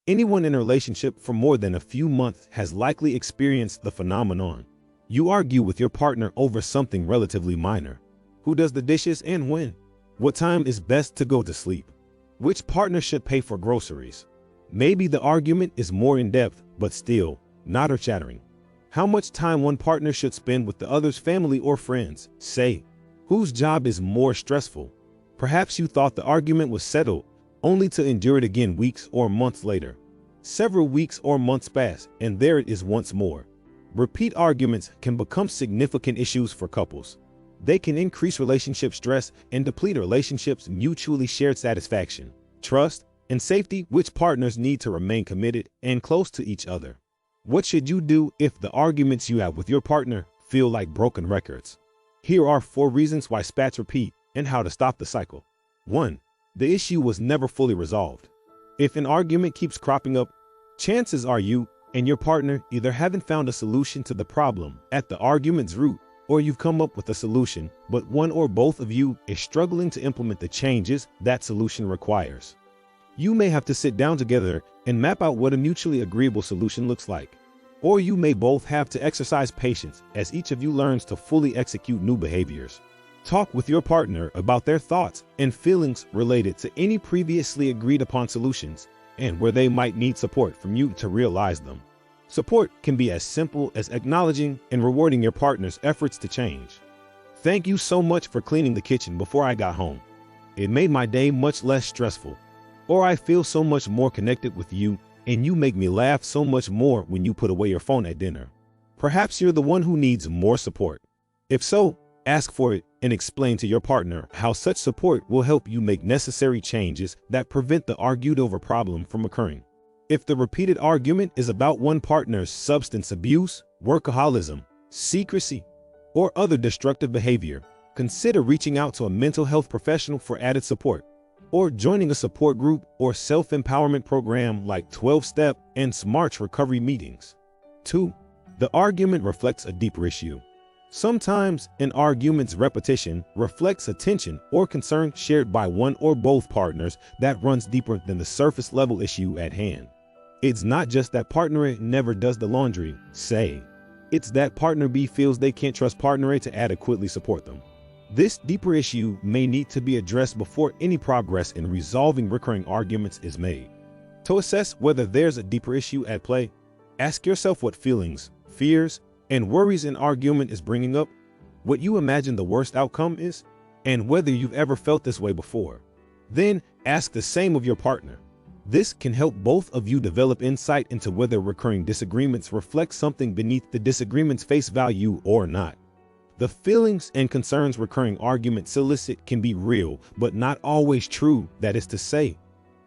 Anyone in a relationship for more than a few months has likely experienced the phenomenon. You argue with your partner over something relatively minor. Who does the dishes and when? What time is best to go to sleep? Which partner should pay for groceries? Maybe the argument is more in-depth, but still, not earth-shattering. How much time one partner should spend with the other's family or friends? Say, whose job is more stressful? Perhaps you thought the argument was settled, only to endure it again weeks or months later. Several weeks or months pass, and there it is once more. Repeat arguments can become significant issues for couples. They can increase relationship stress and deplete a relationship's mutually shared satisfaction, trust, and safety, which partners need to remain committed and close to each other. What should you do if the arguments you have with your partner feel like broken records? Here are 4 reasons why spats repeat and how to stop the cycle. 1. The issue was never fully resolved. If an argument keeps cropping up, chances are you and your partner either haven't found a solution to the problem at the argument's root, or you've come up with a solution, but one or both of you is struggling to implement the changes that solution requires. You may have to sit down together and map out what a mutually agreeable solution looks like. Or you may both have to exercise patience as each of you learns to fully execute new behaviors. Talk with your partner about their thoughts and feelings related to any previously agreed upon solutions and where they might need support from you to realize them. Support can be as simple as acknowledging and rewarding your partner's efforts to change. Thank you so much for cleaning the kitchen before I got home. It made my day much less stressful. Or I feel so much more connected with you, and you make me laugh so much more when you put away your phone at dinner. Perhaps you're the one who needs more support. If so, ask for it and explain to your partner how such support will help you make necessary changes that prevent the argued over problem from occurring. If the repeated argument is about one partner's substance abuse, workaholism, secrecy, or other destructive behavior, consider reaching out to a mental health professional for added support, or joining a support group or self-empowerment program like 12-step and SMART recovery meetings. 2. The argument reflects a deeper issue. Sometimes an argument's repetition reflects a tension or concern shared by one or both partners that runs deeper than the surface level issue at hand. It's not just that partner A never does the laundry, say. It's that partner B feels they can't trust partner A to adequately support them. This deeper issue may need to be addressed before any progress in resolving recurring arguments is made. To assess whether there's a deeper issue at play, ask yourself what feelings, fears, and worries an argument is bringing up, what you imagine the worst outcome is, and whether you've ever felt this way before. Then ask the same of your partner. This can help both of you develop insight into whether recurring disagreements reflect something beneath the disagreement's face value or not. The feelings and concerns recurring arguments solicit can be real, but not always true. That is to say,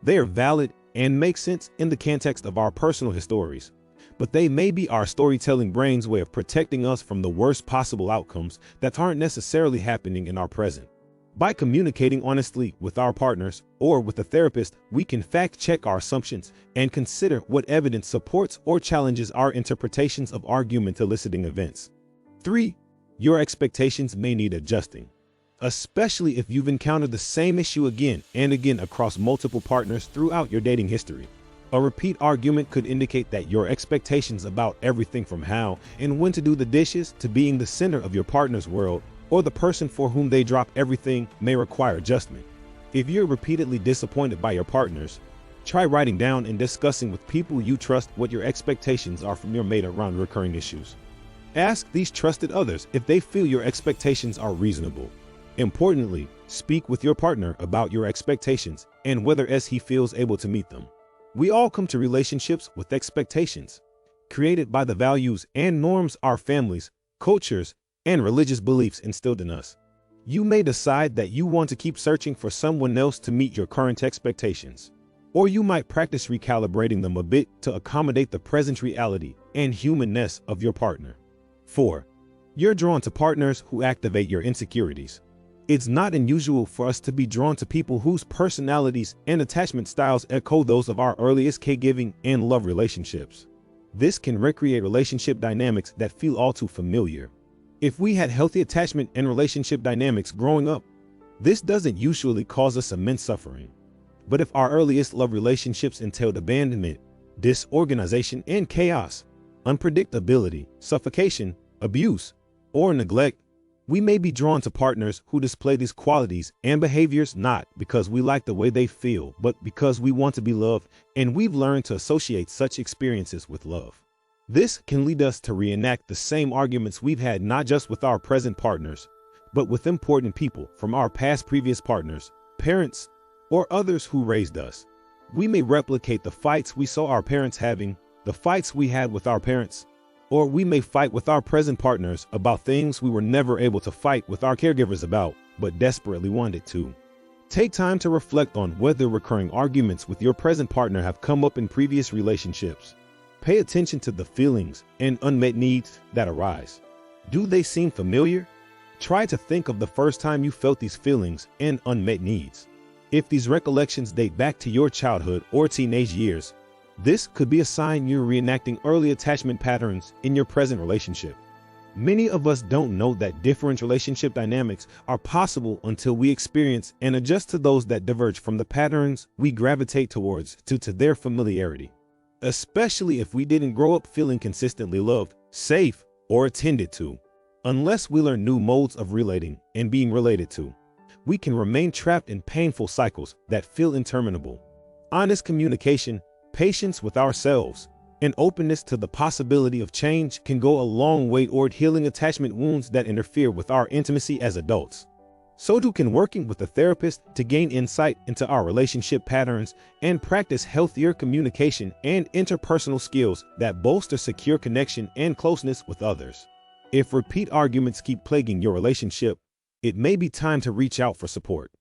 they are valid and make sense in the context of our personal histories, but they may be our storytelling brain's way of protecting us from the worst possible outcomes that aren't necessarily happening in our present. By communicating honestly with our partners or with a therapist, we can fact-check our assumptions and consider what evidence supports or challenges our interpretations of argument-eliciting events. 3. Your expectations may need adjusting, especially if you've encountered the same issue again and again across multiple partners throughout your dating history. A repeat argument could indicate that your expectations about everything from how and when to do the dishes to being the center of your partner's world or the person for whom they drop everything may require adjustment. If you're repeatedly disappointed by your partners, try writing down and discussing with people you trust what your expectations are from your mate around recurring issues. Ask these trusted others if they feel your expectations are reasonable. Importantly, speak with your partner about your expectations and whether he feels able to meet them. We all come to relationships with expectations, created by the values and norms our families, cultures, and religious beliefs instilled in us. You may decide that you want to keep searching for someone else to meet your current expectations, or you might practice recalibrating them a bit to accommodate the present reality and humanness of your partner. 4. You're drawn to partners who activate your insecurities. It's not unusual for us to be drawn to people whose personalities and attachment styles echo those of our earliest caregiving and love relationships. This can recreate relationship dynamics that feel all too familiar. If we had healthy attachment and relationship dynamics growing up, this doesn't usually cause us immense suffering. But if our earliest love relationships entailed abandonment, disorganization and chaos, unpredictability, suffocation, abuse, or neglect, we may be drawn to partners who display these qualities and behaviors not because we like the way they feel, but because we want to be loved, and we've learned to associate such experiences with love. This can lead us to reenact the same arguments we've had not just with our present partners, but with important people from our past previous partners, parents, or others who raised us. We may replicate the fights we saw our parents having, the fights we had with our parents, or we may fight with our present partners about things we were never able to fight with our caregivers about, but desperately wanted to. Take time to reflect on whether recurring arguments with your present partner have come up in previous relationships. Pay attention to the feelings and unmet needs that arise. Do they seem familiar? Try to think of the first time you felt these feelings and unmet needs. If these recollections date back to your childhood or teenage years, this could be a sign you're reenacting early attachment patterns in your present relationship. Many of us don't know that different relationship dynamics are possible until we experience and adjust to those that diverge from the patterns we gravitate towards due to their familiarity. Especially if we didn't grow up feeling consistently loved, safe, or attended to. Unless we learn new modes of relating and being related to, we can remain trapped in painful cycles that feel interminable. Honest communication, patience with ourselves, and openness to the possibility of change can go a long way toward healing attachment wounds that interfere with our intimacy as adults. So too can working with a therapist to gain insight into our relationship patterns and practice healthier communication and interpersonal skills that bolster secure connection and closeness with others. If repeat arguments keep plaguing your relationship, it may be time to reach out for support.